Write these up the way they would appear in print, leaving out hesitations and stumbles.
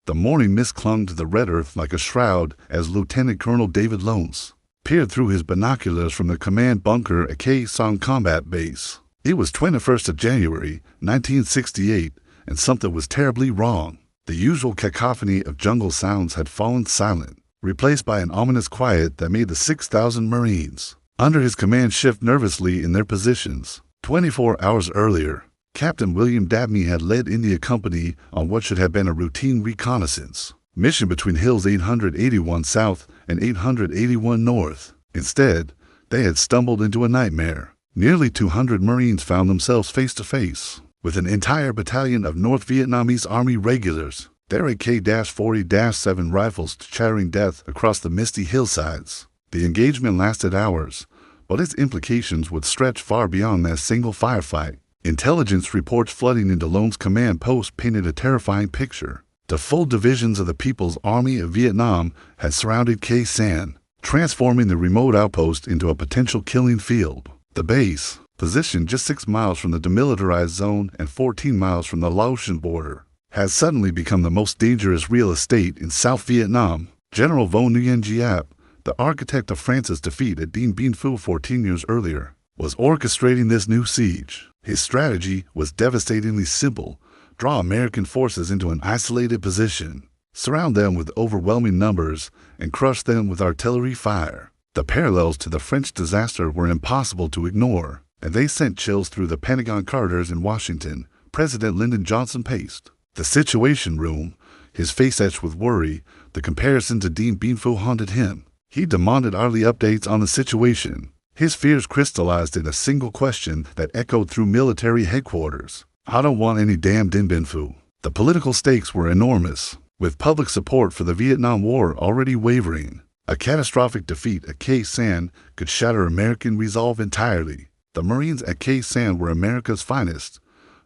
The morning mist clung to the red earth like a shroud as Lieutenant Colonel David Lones peered through his binoculars from the command bunker at Sanh Combat Base. It was 21st of January, 1968, and something was terribly wrong. The usual cacophony of jungle sounds had fallen silent, replaced by an ominous quiet that made the 6,000 Marines under his command shift nervously in their positions. 24 hours earlier, Captain William Dabney had led India Company on what should have been a routine reconnaissance mission between hills 881 south and 881 north. Instead, they had stumbled into a nightmare. Nearly 200 Marines found themselves face to face with an entire battalion of North Vietnamese Army regulars, their AK-40-7 rifles chattering death across the misty hillsides. The engagement lasted hours, but its implications would stretch far beyond that single firefight. Intelligence reports flooding into Lone's command post painted a terrifying picture. The full divisions of the People's Army of Vietnam had surrounded Khe Sanh, transforming the remote outpost into a potential killing field. The base, positioned just 6 miles from the demilitarized zone and 14 miles from the Laotian border, had suddenly become the most dangerous real estate in South Vietnam. General Vo Nguyen Giap, the architect of France's defeat at Dien Bien Phu 14 years earlier, was orchestrating this new siege. His strategy was devastatingly simple: draw American forces into an isolated position, surround them with overwhelming numbers, and crush them with artillery fire. The parallels to the French disaster were impossible to ignore, and they sent chills through the Pentagon corridors in Washington. President Lyndon Johnson paced the Situation Room, his face etched with worry. The comparison to Dien Bien Phu haunted him. He demanded hourly updates on the situation. His fears crystallized in a single question that echoed through military headquarters: "I don't want any damn Dien Bien Phu." The political stakes were enormous, with public support for the Vietnam War already wavering. A catastrophic defeat at Khe Sanh could shatter American resolve entirely. The Marines at Khe Sanh were America's finest,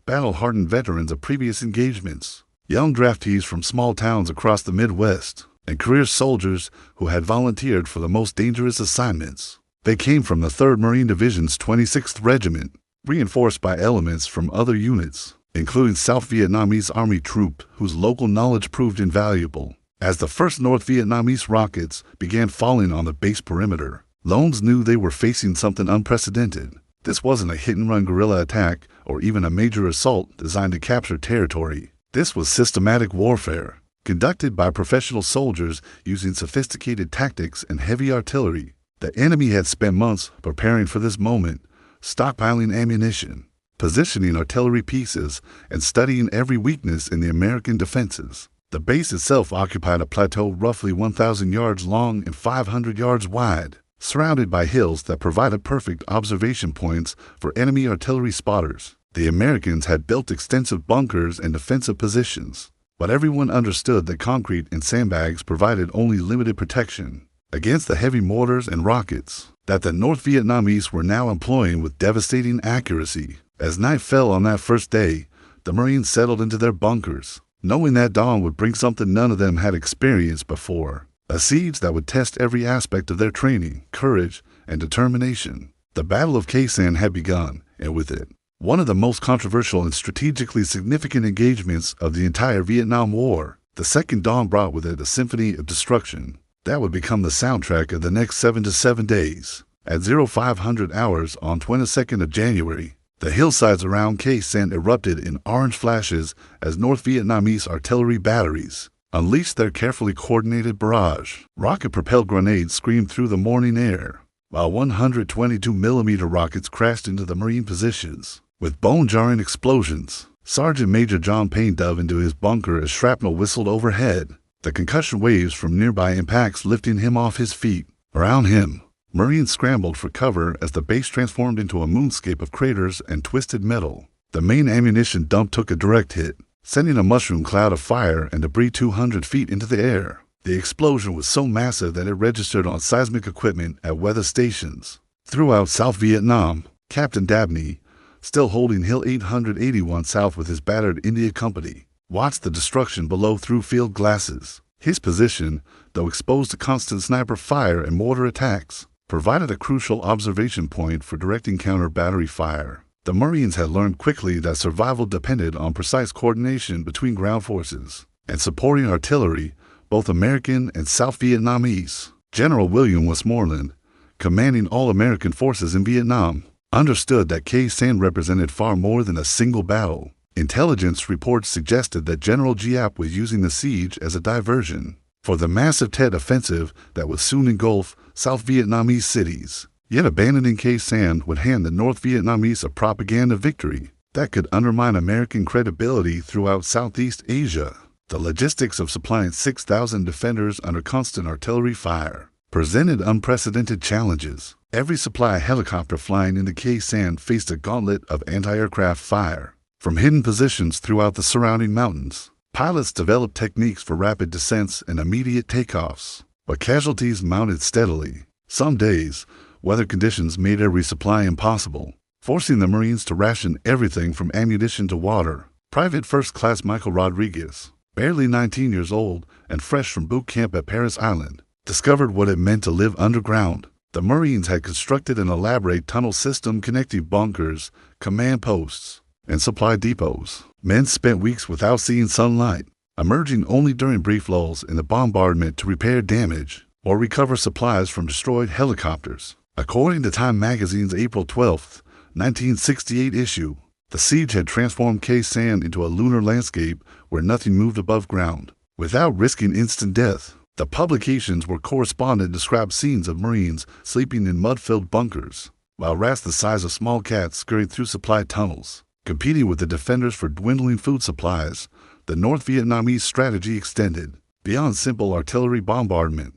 battle-hardened veterans of previous engagements, young draftees from small towns across the Midwest, and career soldiers who had volunteered for the most dangerous assignments. They came from the 3rd Marine Division's 26th Regiment, reinforced by elements from other units, including South Vietnamese Army troop whose local knowledge proved invaluable. As the first North Vietnamese rockets began falling on the base perimeter, Lones knew they were facing something unprecedented. This wasn't a hit-and-run guerrilla attack or even a major assault designed to capture territory. This was systematic warfare, conducted by professional soldiers using sophisticated tactics and heavy artillery. The enemy had spent months preparing for this moment, stockpiling ammunition, positioning artillery pieces, and studying every weakness in the American defenses. The base itself occupied a plateau roughly 1,000 yards long and 500 yards wide, surrounded by hills that provided perfect observation points for enemy artillery spotters. The Americans had built extensive bunkers and defensive positions, but everyone understood that concrete and sandbags provided only limited protection against the heavy mortars and rockets that the North Vietnamese were now employing with devastating accuracy. As night fell on that first day, the Marines settled into their bunkers, knowing that dawn would bring something none of them had experienced before: a siege that would test every aspect of their training, courage, and determination. The Battle of Khe Sanh had begun, and with it, one of the most controversial and strategically significant engagements of the entire Vietnam War. The second dawn brought with it a symphony of destruction that would become the soundtrack of the next 7 to 7 days. At 0500 hours on 22nd of January, the hillsides around Khe Sanh erupted in orange flashes as North Vietnamese artillery batteries unleashed their carefully coordinated barrage. Rocket-propelled grenades screamed through the morning air, while 122mm rockets crashed into the Marine positions. With bone-jarring explosions, Sergeant Major John Payne dove into his bunker as shrapnel whistled overhead, the concussion waves from nearby impacts lifting him off his feet. Around him, Marines scrambled for cover as the base transformed into a moonscape of craters and twisted metal. The main ammunition dump took a direct hit, sending a mushroom cloud of fire and debris 200 feet into the air. The explosion was so massive that it registered on seismic equipment at weather stations. Throughout South Vietnam, Captain Dabney, still holding Hill 881 south with his battered India Company, watched the destruction below through field glasses. His position, though exposed to constant sniper fire and mortar attacks, provided a crucial observation point for directing counter-battery fire. The Marines had learned quickly that survival depended on precise coordination between ground forces. and supporting artillery, both American and South Vietnamese. General William Westmoreland, commanding all American forces in Vietnam, understood that Khe Sanh represented far more than a single battle. Intelligence reports suggested that General Giap was using the siege as a diversion for the massive Tet offensive that would soon engulf South Vietnamese cities. Yet abandoning Khe Sanh would hand the North Vietnamese a propaganda victory that could undermine American credibility throughout Southeast Asia. The logistics of supplying 6,000 defenders under constant artillery fire presented unprecedented challenges. Every supply helicopter flying into Khe Sanh faced a gauntlet of anti-aircraft fire from hidden positions throughout the surrounding mountains. Pilots developed techniques for rapid descents and immediate takeoffs, but casualties mounted steadily. Some days, weather conditions made air resupply impossible, forcing the Marines to ration everything from ammunition to water. Private First Class Michael Rodriguez, barely 19 years old and fresh from boot camp at Paris Island, discovered what it meant to live underground. The Marines had constructed an elaborate tunnel system connecting bunkers, command posts, and supply depots. Men spent weeks without seeing sunlight, emerging only during brief lulls in the bombardment to repair damage or recover supplies from destroyed helicopters. According to Time magazine's April 12, 1968 issue, the siege had transformed Khe Sanh into a lunar landscape where nothing moved above ground. Without risking instant death, the publications where correspondent described scenes of Marines sleeping in mud-filled bunkers, while rats the size of small cats scurried through supply tunnels. Competing with the defenders for dwindling food supplies, the North Vietnamese strategy extended beyond simple artillery bombardment.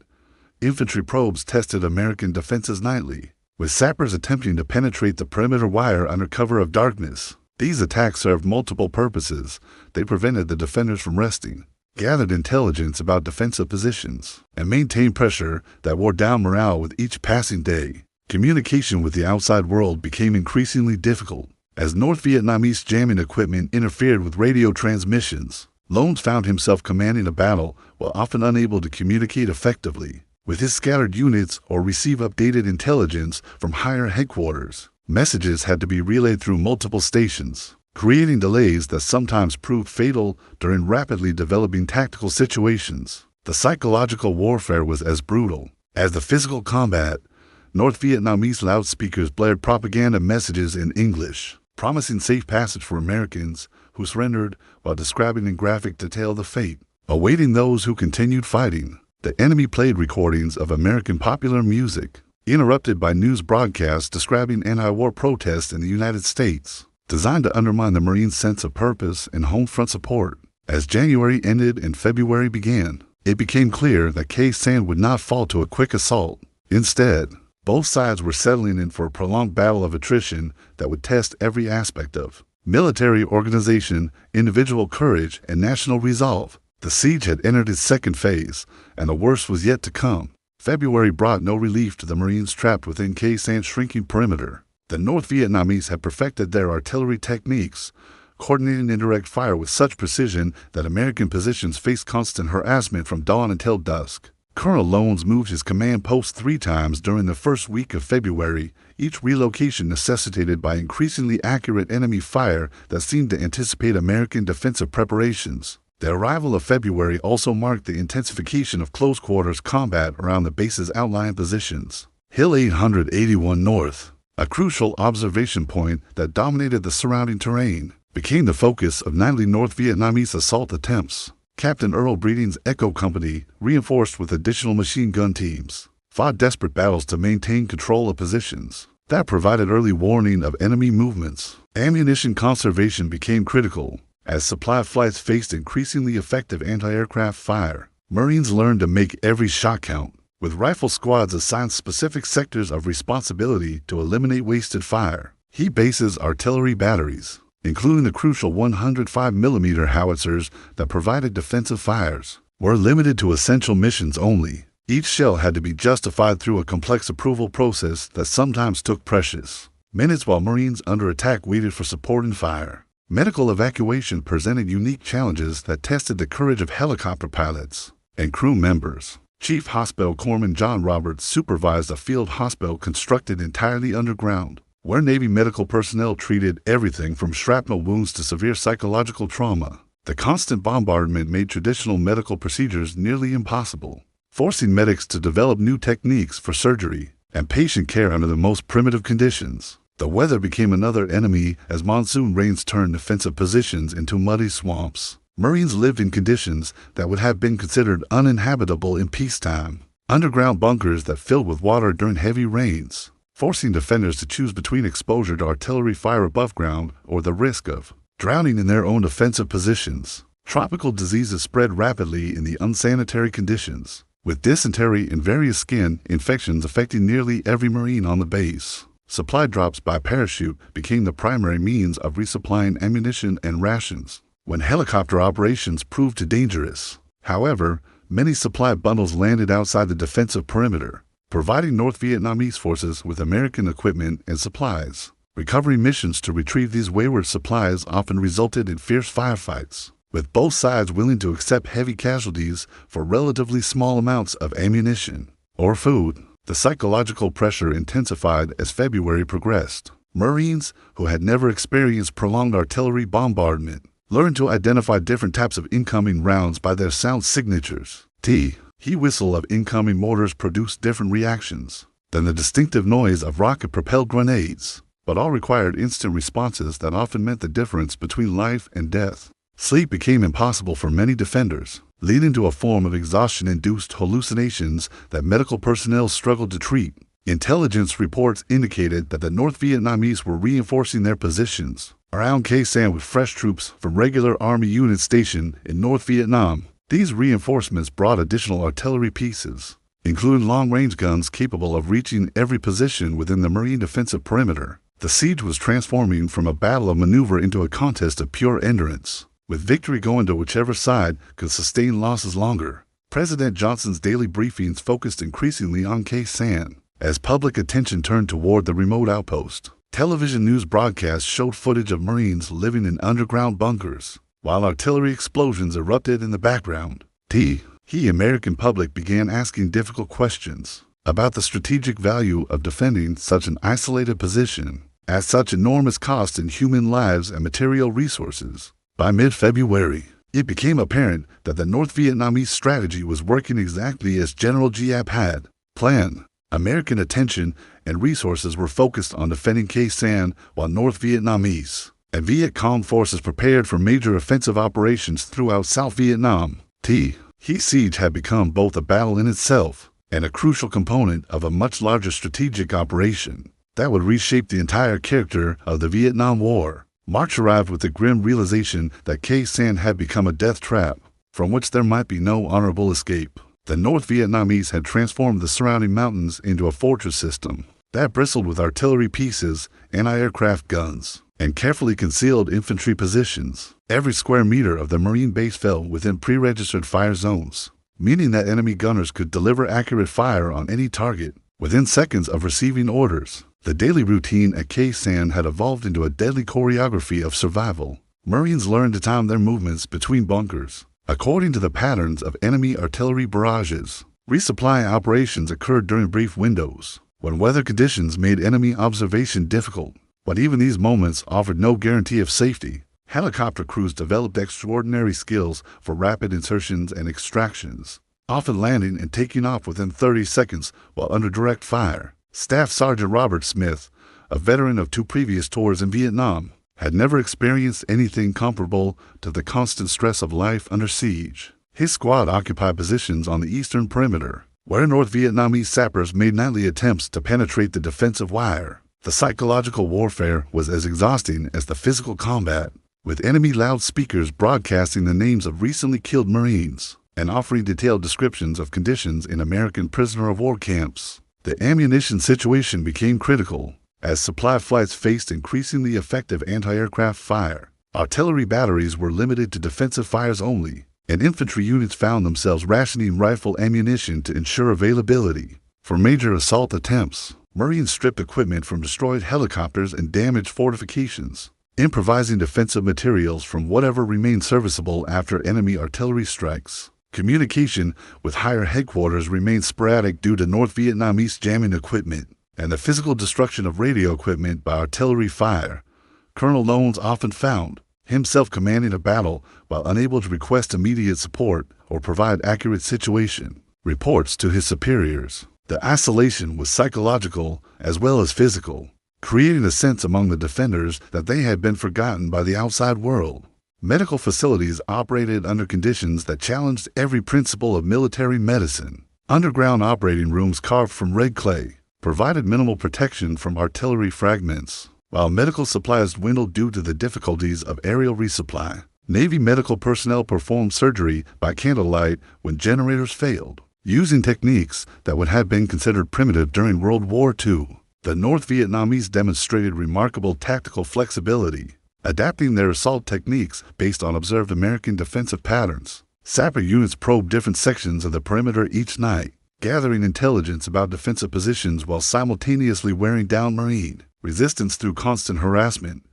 Infantry probes tested American defenses nightly, with sappers attempting to penetrate the perimeter wire under cover of darkness. These attacks served multiple purposes. They prevented the defenders from resting, gathered intelligence about defensive positions, and maintained pressure that wore down morale with each passing day. Communication with the outside world became increasingly difficult as North Vietnamese jamming equipment interfered with radio transmissions. Lones found himself commanding a battle while often unable to communicate effectively with his scattered units or receive updated intelligence from higher headquarters. Messages had to be relayed through multiple stations, creating delays that sometimes proved fatal during rapidly developing tactical situations. The psychological warfare was as brutal as the physical combat. North Vietnamese loudspeakers blared propaganda messages in English, promising safe passage for Americans who surrendered while describing in graphic detail the fate awaiting those who continued fighting. The enemy played recordings of American popular music, interrupted by news broadcasts describing anti-war protests in the United States, designed to undermine the Marines' sense of purpose and home front support. As January ended and February began, it became clear that Khe Sanh would not fall to a quick assault. Instead, both sides were settling in for a prolonged battle of attrition that would test every aspect of military organization, individual courage, and national resolve. The siege had entered its second phase, and the worst was yet to come. February brought no relief to the Marines trapped within Khe Sanh's shrinking perimeter. The North Vietnamese had perfected their artillery techniques, coordinating indirect fire with such precision that American positions faced constant harassment from dawn until dusk. Colonel Lones moved his command post 3 times during the first week of February, each relocation necessitated by increasingly accurate enemy fire that seemed to anticipate American defensive preparations. The arrival of February also marked the intensification of close-quarters combat around the base's outlying positions. Hill 881 North, a crucial observation point that dominated the surrounding terrain, became the focus of nightly North Vietnamese assault attempts. Captain Earl Breeding's Echo Company, reinforced with additional machine gun teams, fought desperate battles to maintain control of positions that provided early warning of enemy movements. Ammunition conservation became critical as supply flights faced increasingly effective anti-aircraft fire. Marines learned to make every shot count, with rifle squads assigned specific sectors of responsibility to eliminate wasted fire. He bases artillery batteries, including the crucial 105mm howitzers that provided defensive fires, were limited to essential missions only. Each shell had to be justified through a complex approval process that sometimes took precious minutes while Marines under attack waited for support and fire. Medical evacuation presented unique challenges that tested the courage of helicopter pilots and crew members. Chief Hospital Corpsman John Roberts supervised a field hospital constructed entirely underground, where Navy medical personnel treated everything from shrapnel wounds to severe psychological trauma. The constant bombardment made traditional medical procedures nearly impossible, forcing medics to develop new techniques for surgery and patient care under the most primitive conditions. The weather became another enemy as monsoon rains turned defensive positions into muddy swamps. Marines lived in conditions that would have been considered uninhabitable in peacetime. Underground bunkers that filled with water during heavy rains, forcing defenders to choose between exposure to artillery fire above ground or the risk of drowning in their own defensive positions. Tropical diseases spread rapidly in the unsanitary conditions, with dysentery and various skin infections affecting nearly every Marine on the base. Supply drops by parachute became the primary means of resupplying ammunition and rations when helicopter operations proved too dangerous. However, many supply bundles landed outside the defensive perimeter, providing North Vietnamese forces with American equipment and supplies. Recovery missions to retrieve these wayward supplies often resulted in fierce firefights, with both sides willing to accept heavy casualties for relatively small amounts of ammunition or food. The psychological pressure intensified as February progressed. Marines who had never experienced prolonged artillery bombardment learned to identify different types of incoming rounds by their sound signatures. The whistle of incoming mortars produced different reactions than the distinctive noise of rocket-propelled grenades, but all required instant responses that often meant the difference between life and death. Sleep became impossible for many defenders, leading to a form of exhaustion-induced hallucinations that medical personnel struggled to treat. Intelligence reports indicated that the North Vietnamese were reinforcing their positions around Khe Sanh with fresh troops from regular Army units stationed in North Vietnam. These reinforcements brought additional artillery pieces, including long-range guns capable of reaching every position within the Marine defensive perimeter. The siege was transforming from a battle of maneuver into a contest of pure endurance, with victory going to whichever side could sustain losses longer. President Johnson's daily briefings focused increasingly on Khe Sanh as public attention turned toward the remote outpost. Television news broadcasts showed footage of Marines living in underground bunkers, while artillery explosions erupted in the background. The American public began asking difficult questions about the strategic value of defending such an isolated position at such enormous cost in human lives and material resources. By mid-February, it became apparent that the North Vietnamese strategy was working exactly as General Giap had planned. American attention and resources were focused on defending Khe Sanh, while North Vietnamese and Viet Cong forces prepared for major offensive operations throughout South Vietnam. The siege had become both a battle in itself and a crucial component of a much larger strategic operation that would reshape the entire character of the Vietnam War. March arrived with the grim realization that Khe Sanh had become a death trap from which there might be no honorable escape. The North Vietnamese had transformed the surrounding mountains into a fortress system that bristled with artillery pieces, anti-aircraft guns, and carefully concealed infantry positions. Every square meter of the Marine base fell within pre-registered fire zones, meaning that enemy gunners could deliver accurate fire on any target within seconds of receiving orders. The daily routine at Khe Sanh had evolved into a deadly choreography of survival. Marines learned to time their movements between bunkers according to the patterns of enemy artillery barrages. Resupply operations occurred during brief windows, when weather conditions made enemy observation difficult. But even these moments offered no guarantee of safety. Helicopter crews developed extraordinary skills for rapid insertions and extractions, often landing and taking off within 30 seconds while under direct fire. Staff Sergeant Robert Smith, a veteran of 2 previous tours in Vietnam, had never experienced anything comparable to the constant stress of life under siege. His squad occupied positions on the eastern perimeter, where North Vietnamese sappers made nightly attempts to penetrate the defensive wire. The psychological warfare was as exhausting as the physical combat, with enemy loudspeakers broadcasting the names of recently killed Marines and offering detailed descriptions of conditions in American prisoner-of-war camps. The ammunition situation became critical as supply flights faced increasingly effective anti-aircraft fire. Artillery batteries were limited to defensive fires only, and infantry units found themselves rationing rifle ammunition to ensure availability for major assault attempts. Marines stripped equipment from destroyed helicopters and damaged fortifications, improvising defensive materials from whatever remained serviceable after enemy artillery strikes. Communication with higher headquarters remained sporadic due to North Vietnamese jamming equipment and the physical destruction of radio equipment by artillery fire. Colonel Lones often found himself commanding a battle while unable to request immediate support or provide accurate situation reports to his superiors. The isolation was psychological as well as physical, creating a sense among the defenders that they had been forgotten by the outside world. Medical facilities operated under conditions that challenged every principle of military medicine. Underground operating rooms carved from red clay provided minimal protection from artillery fragments, while medical supplies dwindled due to the difficulties of aerial resupply. Navy medical personnel performed surgery by candlelight when generators failed, using techniques that would have been considered primitive during World War II. The North Vietnamese demonstrated remarkable tactical flexibility, adapting their assault techniques based on observed American defensive patterns. Sapper units probed different sections of the perimeter each night, gathering intelligence about defensive positions while simultaneously wearing down Marine resistance through constant harassment.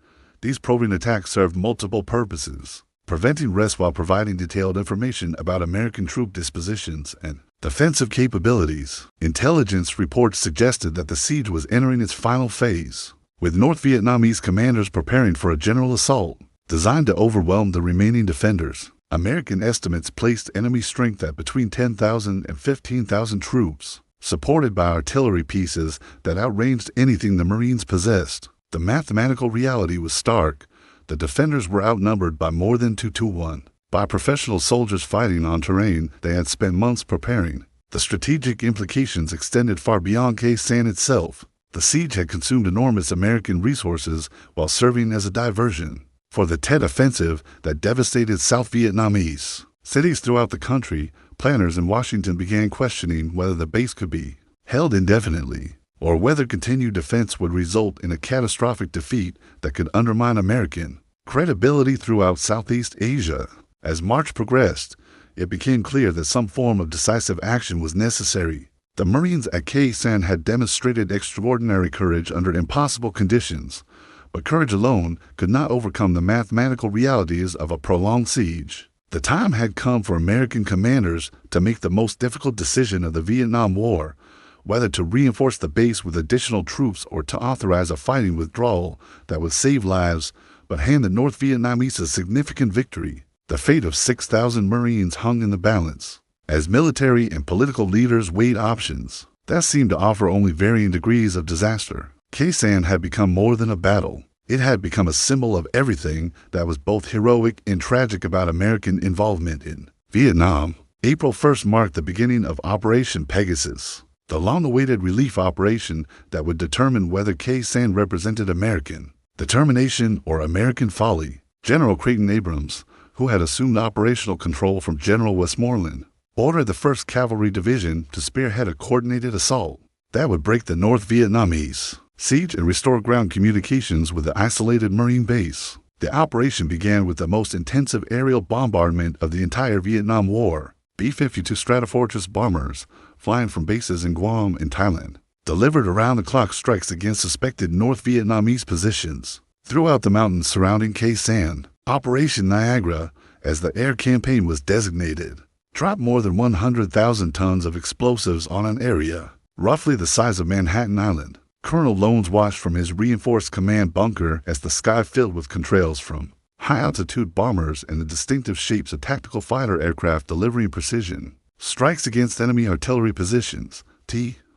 These probing attacks served multiple purposes: preventing rest while providing detailed information about American troop dispositions and defensive capabilities. Intelligence reports suggested that the siege was entering its final phase, with North Vietnamese commanders preparing for a general assault designed to overwhelm the remaining defenders. American estimates placed enemy strength at between 10,000 and 15,000 troops, supported by artillery pieces that outranged anything the Marines possessed. The mathematical reality was stark. The defenders were outnumbered by more than 2-1 by professional soldiers fighting on terrain they had spent months preparing. The strategic implications extended far beyond Khe Sanh itself. The siege had consumed enormous American resources while serving as a diversion for the Tet Offensive that devastated South Vietnamese cities throughout the country. Planners in Washington began questioning whether the base could be held indefinitely, or whether continued defense would result in a catastrophic defeat that could undermine American credibility throughout Southeast Asia. As March progressed, it became clear that some form of decisive action was necessary. The Marines at Khe Sanh had demonstrated extraordinary courage under impossible conditions, but courage alone could not overcome the mathematical realities of a prolonged siege. The time had come for American commanders to make the most difficult decision of the Vietnam War, whether to reinforce the base with additional troops or to authorize a fighting withdrawal that would save lives but hand the North Vietnamese a significant victory. The fate of 6,000 Marines hung in the balance, as military and political leaders weighed options that seemed to offer only varying degrees of disaster. Khe Sanh had become more than a battle. It had become a symbol of everything that was both heroic and tragic about American involvement in Vietnam. April 1st marked the beginning of Operation Pegasus, the long-awaited relief operation that would determine whether Khe Sanh represented American determination or American folly. General Creighton Abrams, who had assumed operational control from General Westmoreland, ordered the 1st Cavalry Division to spearhead a coordinated assault that would break the North Vietnamese siege and restore ground communications with the isolated Marine base. The operation began with the most intensive aerial bombardment of the entire Vietnam War. B-52 Stratofortress bombers, flying from bases in Guam and Thailand, delivered around-the-clock strikes against suspected North Vietnamese positions throughout the mountains surrounding Khe Sanh. Operation Niagara, as the air campaign was designated, dropped more than 100,000 tons of explosives on an area roughly the size of Manhattan Island. Colonel Lones watched from his reinforced command bunker as the sky filled with contrails from high-altitude bombers and the distinctive shapes of tactical fighter aircraft delivering precision strikes against enemy artillery positions.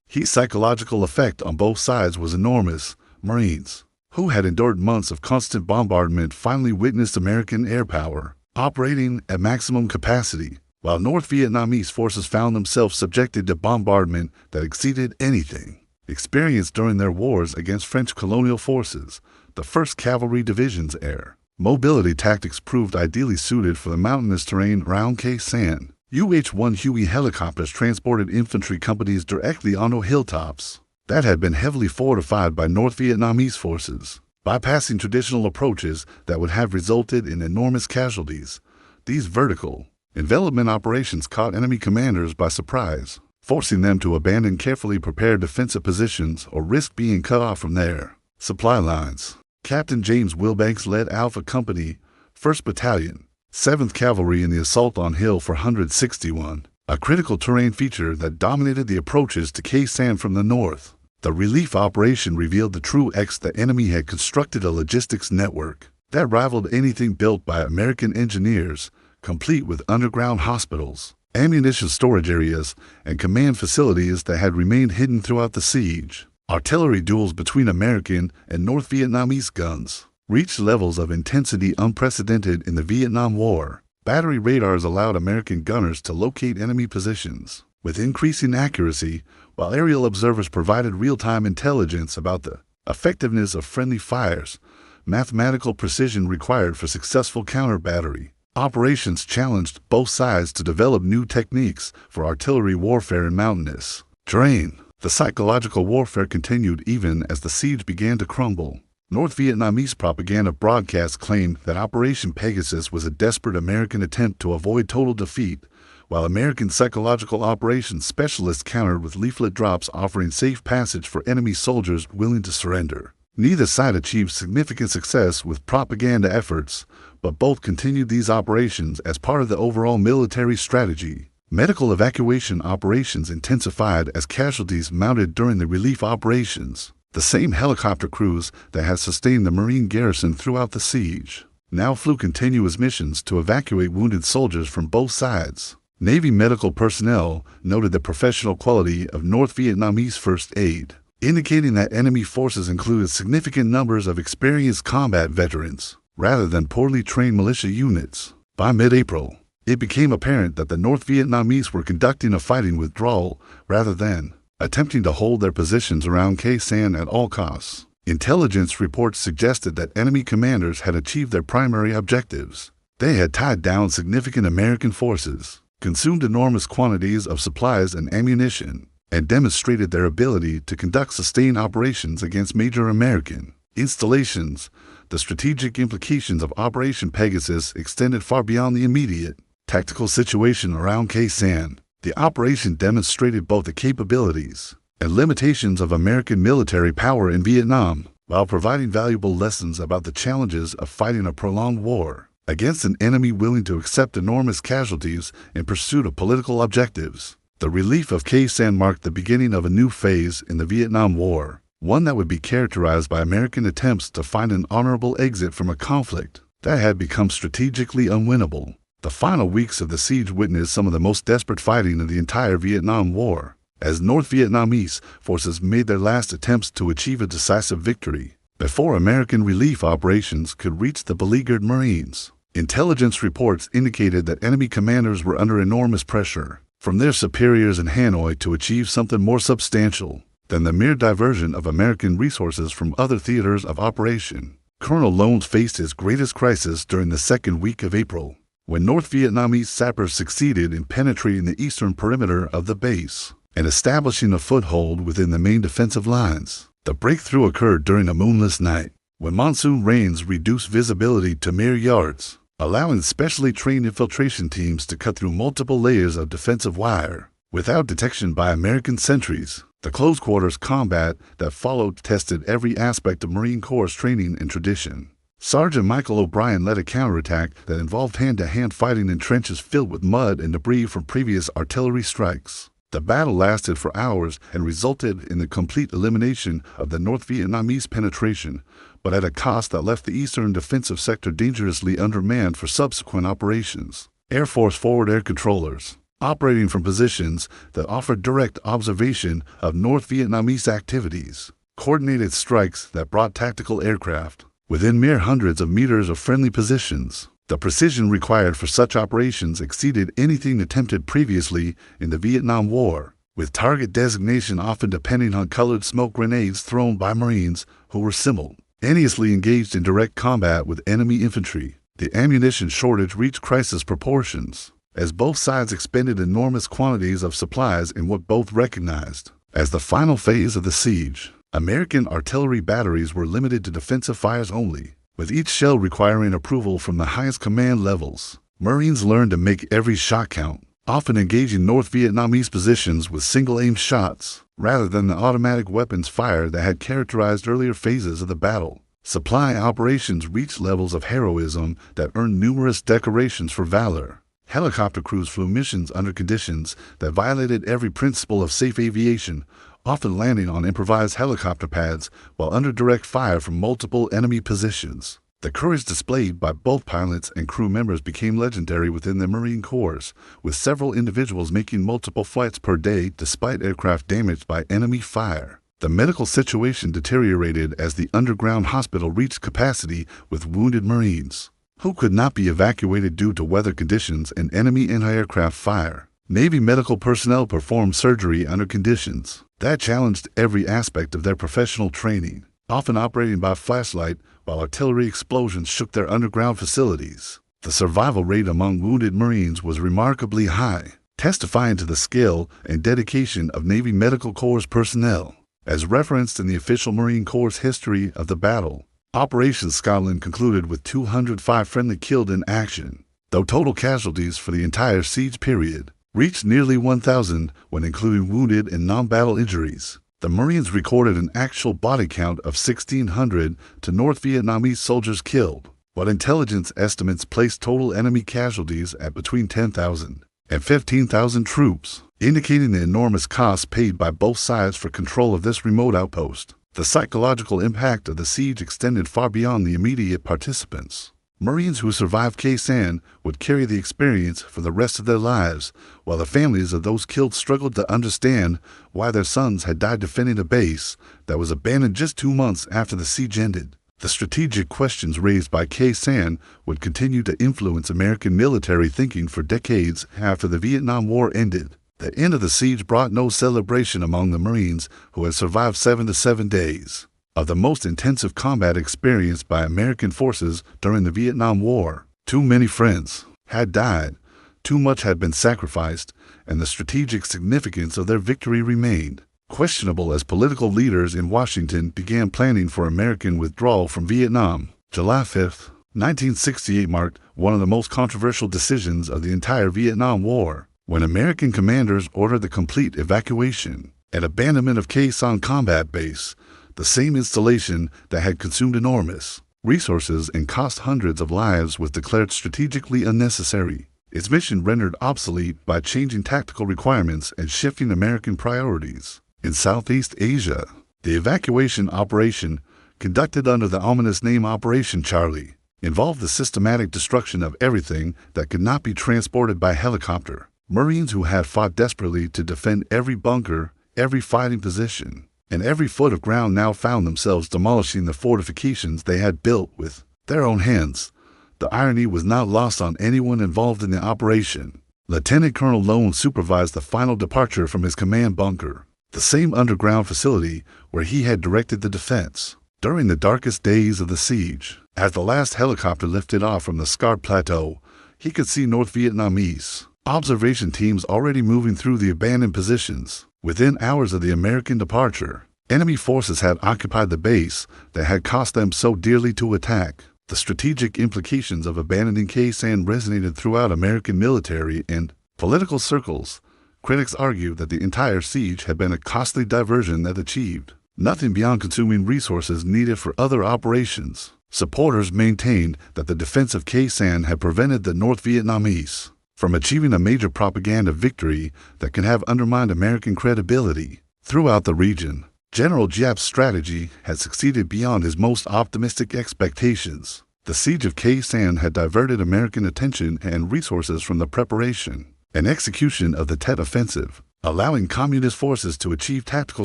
His psychological effect on both sides was enormous. Marines, who had endured months of constant bombardment, finally witnessed American air power operating at maximum capacity, while North Vietnamese forces found themselves subjected to bombardment that exceeded anything experienced during their wars against French colonial forces. The 1st Cavalry Division's air mobility tactics proved ideally suited for the mountainous terrain around Khe Sanh. UH-1 Huey helicopters transported infantry companies directly onto hilltops that had been heavily fortified by North Vietnamese forces, bypassing traditional approaches that would have resulted in enormous casualties. These vertical envelopment operations caught enemy commanders by surprise, forcing them to abandon carefully prepared defensive positions or risk being cut off from their supply lines. Captain James Wilbanks led Alpha Company, 1st Battalion, 7th Cavalry in the assault on Hill 461, a critical terrain feature that dominated the approaches to Khe Sanh from the north. The relief operation revealed the true X. The enemy had constructed a logistics network that rivaled anything built by American engineers, complete with underground hospitals, ammunition storage areas, and command facilities that had remained hidden throughout the siege. Artillery duels between American and North Vietnamese guns reached levels of intensity unprecedented in the Vietnam War. Battery radars allowed American gunners to locate enemy positions with increasing accuracy, while aerial observers provided real-time intelligence about the effectiveness of friendly fires. Mathematical precision required for successful counter-battery operations challenged both sides to develop new techniques for artillery warfare in mountainous terrain. The psychological warfare continued even as the siege began to crumble. North Vietnamese propaganda broadcasts claimed that Operation Pegasus was a desperate American attempt to avoid total defeat, while American psychological operations specialists countered with leaflet drops offering safe passage for enemy soldiers willing to surrender. Neither side achieved significant success with propaganda efforts, but both continued these operations as part of the overall military strategy. Medical evacuation operations intensified as casualties mounted during the relief operations. The same helicopter crews that had sustained the Marine garrison throughout the siege now flew continuous missions to evacuate wounded soldiers from both sides. Navy medical personnel noted the professional quality of North Vietnamese first aid, indicating that enemy forces included significant numbers of experienced combat veterans, rather than poorly trained militia units. By mid-April, it became apparent that the North Vietnamese were conducting a fighting withdrawal rather than attempting to hold their positions around Khe Sanh at all costs. Intelligence reports suggested that enemy commanders had achieved their primary objectives. They had tied down significant American forces, consumed enormous quantities of supplies and ammunition, and demonstrated their ability to conduct sustained operations against major American installations. The strategic implications of Operation Pegasus extended far beyond the immediate tactical situation around Khe Sanh. The operation demonstrated both the capabilities and limitations of American military power in Vietnam, while providing valuable lessons about the challenges of fighting a prolonged war against an enemy willing to accept enormous casualties in pursuit of political objectives. The relief of Khe Sanh marked the beginning of a new phase in the Vietnam War, one that would be characterized by American attempts to find an honorable exit from a conflict that had become strategically unwinnable. The final weeks of the siege witnessed some of the most desperate fighting in the entire Vietnam War, as North Vietnamese forces made their last attempts to achieve a decisive victory before American relief operations could reach the beleaguered Marines. Intelligence reports indicated that enemy commanders were under enormous pressure from their superiors in Hanoi to achieve something more substantial than the mere diversion of American resources from other theaters of operation. Colonel Lones faced his greatest crisis during the second week of April, when North Vietnamese sappers succeeded in penetrating the eastern perimeter of the base and establishing a foothold within the main defensive lines. The breakthrough occurred during a moonless night, when monsoon rains reduced visibility to mere yards, allowing specially trained infiltration teams to cut through multiple layers of defensive wire without detection by American sentries. The close-quarters combat that followed tested every aspect of Marine Corps training and tradition. Sergeant Michael O'Brien led a counterattack that involved hand-to-hand fighting in trenches filled with mud and debris from previous artillery strikes. The battle lasted for hours and resulted in the complete elimination of the North Vietnamese penetration, but at a cost that left the eastern defensive sector dangerously undermanned for subsequent operations. Air Force forward air controllers, operating from positions that offered direct observation of North Vietnamese activities, coordinated strikes that brought tactical aircraft within mere hundreds of meters of friendly positions. The precision required for such operations exceeded anything attempted previously in the Vietnam War, with target designation often depending on colored smoke grenades thrown by Marines who were simultaneously engaged in direct combat with enemy infantry. The ammunition shortage reached crisis proportions, as both sides expended enormous quantities of supplies in what both recognized as the final phase of the siege. American artillery batteries were limited to defensive fires only, with each shell requiring approval from the highest command levels. Marines learned to make every shot count, often engaging North Vietnamese positions with single-aim shots, rather than the automatic weapons fire that had characterized earlier phases of the battle. Supply operations reached levels of heroism that earned numerous decorations for valor. Helicopter crews flew missions under conditions that violated every principle of safe aviation, often landing on improvised helicopter pads while under direct fire from multiple enemy positions. The courage displayed by both pilots and crew members became legendary within the Marine Corps, with several individuals making multiple flights per day despite aircraft damaged by enemy fire. The medical situation deteriorated as the underground hospital reached capacity with wounded Marines, who could not be evacuated due to weather conditions and enemy anti-aircraft fire. Navy medical personnel performed surgery under conditions that challenged every aspect of their professional training, often operating by flashlight while artillery explosions shook their underground facilities. The survival rate among wounded Marines was remarkably high, testifying to the skill and dedication of Navy Medical Corps personnel. As referenced in the official Marine Corps history of the battle, Operation Scotland concluded with 205 friendly killed in action, though total casualties for the entire siege period reached nearly 1,000 when including wounded and non-battle injuries. The Marines recorded an actual body count of 1,600 to North Vietnamese soldiers killed, while intelligence estimates placed total enemy casualties at between 10,000 and 15,000 troops, indicating the enormous costs paid by both sides for control of this remote outpost. The psychological impact of the siege extended far beyond the immediate participants. Marines who survived Sanh would carry the experience for the rest of their lives, while the families of those killed struggled to understand why their sons had died defending a base that was abandoned just 2 months after the siege ended. The strategic questions raised by Sanh would continue to influence American military thinking for decades after the Vietnam War ended. The end of the siege brought no celebration among the Marines who had survived 7 to 7 days of the most intensive combat experienced by American forces during the Vietnam War. Too many friends had died, too much had been sacrificed, and the strategic significance of their victory remained questionable as political leaders in Washington began planning for American withdrawal from Vietnam. July 5, 1968 marked one of the most controversial decisions of the entire Vietnam War, when American commanders ordered the complete evacuation and abandonment of Sanh Combat Base, the same installation that had consumed enormous resources and cost hundreds of lives was declared strategically unnecessary. Its mission rendered obsolete by changing tactical requirements and shifting American priorities. In Southeast Asia, the evacuation operation, conducted under the ominous name Operation Charlie, involved the systematic destruction of everything that could not be transported by helicopter. Marines who had fought desperately to defend every bunker, every fighting position, and every foot of ground now found themselves demolishing the fortifications they had built with their own hands. The irony was not lost on anyone involved in the operation. Lieutenant Colonel Lone supervised the final departure from his command bunker, the same underground facility where he had directed the defense during the darkest days of the siege. As the last helicopter lifted off from the Scar Plateau, he could see North Vietnamese observation teams already moving through the abandoned positions. Within hours of the American departure, enemy forces had occupied the base that had cost them so dearly to attack. The strategic implications of abandoning Sanh resonated throughout American military and political circles. Critics argued that the entire siege had been a costly diversion that achieved nothing beyond consuming resources needed for other operations. Supporters maintained that the defense of Sanh had prevented the North Vietnamese from achieving a major propaganda victory that can have undermined American credibility throughout the region. General Giap's strategy had succeeded beyond his most optimistic expectations. The siege of Sanh had diverted American attention and resources from the preparation and execution of the Tet Offensive, allowing communist forces to achieve tactical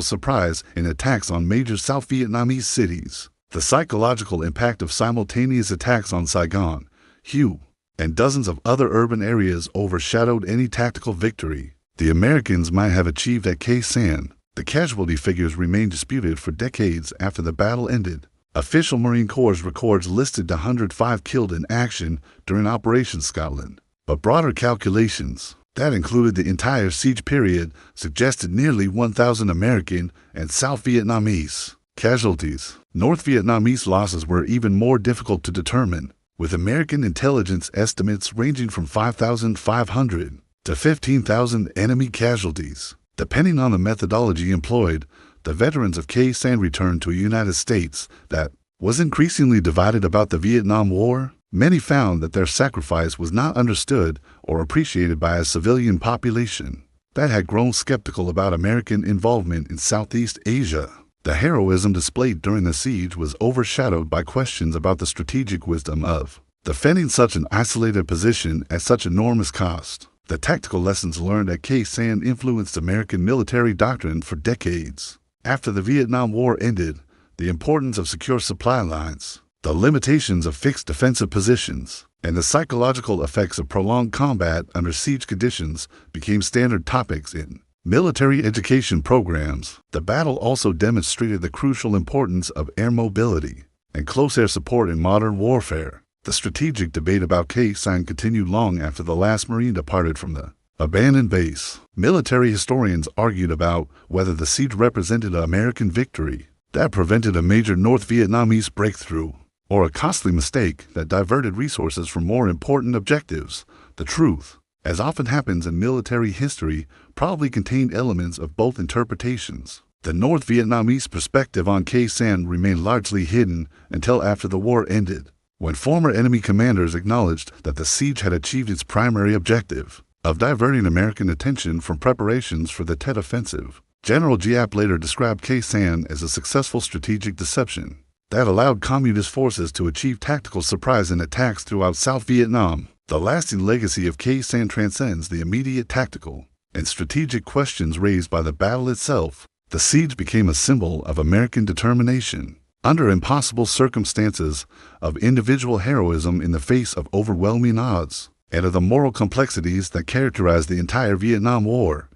surprise in attacks on major South Vietnamese cities. The psychological impact of simultaneous attacks on Saigon, Hue, and dozens of other urban areas overshadowed any tactical victory the Americans might have achieved at Sanh. The casualty figures remained disputed for decades after the battle ended. Official Marine Corps records listed 105 killed in action during Operation Scotland, but broader calculations that included the entire siege period suggested nearly 1,000 American and South Vietnamese casualties. North Vietnamese losses were even more difficult to determine, with American intelligence estimates ranging from 5,500 to 15,000 enemy casualties. Depending on the methodology employed, the veterans of Sanh returned to a United States that was increasingly divided about the Vietnam War. Many found that their sacrifice was not understood or appreciated by a civilian population that had grown skeptical about American involvement in Southeast Asia. The heroism displayed during the siege was overshadowed by questions about the strategic wisdom of defending such an isolated position at such enormous cost. The tactical lessons learned at Sanh influenced American military doctrine for decades. After the Vietnam War ended, the importance of secure supply lines, the limitations of fixed defensive positions, and the psychological effects of prolonged combat under siege conditions became standard topics in military education programs. The battle also demonstrated the crucial importance of air mobility and close air support in modern warfare. The strategic debate about Sanh continued long after the last Marine departed from the abandoned base. Military historians argued about whether the siege represented an American victory that prevented a major North Vietnamese breakthrough, or a costly mistake that diverted resources from more important objectives. The truth, as often happens in military history, probably contained elements of both interpretations. The North Vietnamese perspective on Sanh remained largely hidden until after the war ended, when former enemy commanders acknowledged that the siege had achieved its primary objective of diverting American attention from preparations for the Tet Offensive. General Giap later described Sanh as a successful strategic deception that allowed communist forces to achieve tactical surprise in attacks throughout South Vietnam. The lasting legacy of Sanh transcends the immediate tactical and strategic questions raised by the battle itself. The siege became a symbol of American determination under impossible circumstances, of individual heroism in the face of overwhelming odds, and of the moral complexities that characterized the entire Vietnam War.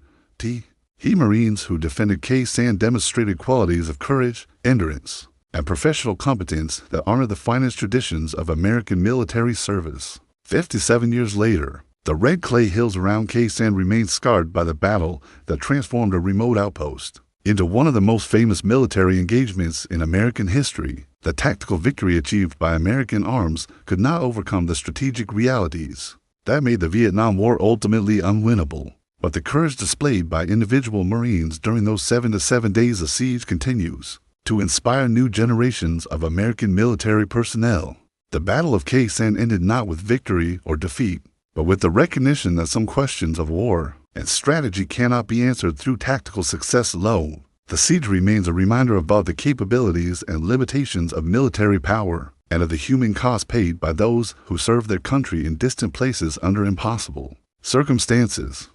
Marines who defended Sanh demonstrated qualities of courage, endurance, and professional competence that honor the finest traditions of American military service. 57 years later, the red clay hills around Sanh remain scarred by the battle that transformed a remote outpost into one of the most famous military engagements in American history. The tactical victory achieved by American arms could not overcome the strategic realities that made the Vietnam War ultimately unwinnable. But the courage displayed by individual Marines during those 7 days of siege continues to inspire new generations of American military personnel. The Battle of Sanh ended not with victory or defeat, but with the recognition that some questions of war and strategy cannot be answered through tactical success alone. The siege remains a reminder about the capabilities and limitations of military power and of the human cost paid by those who serve their country in distant places under impossible circumstances.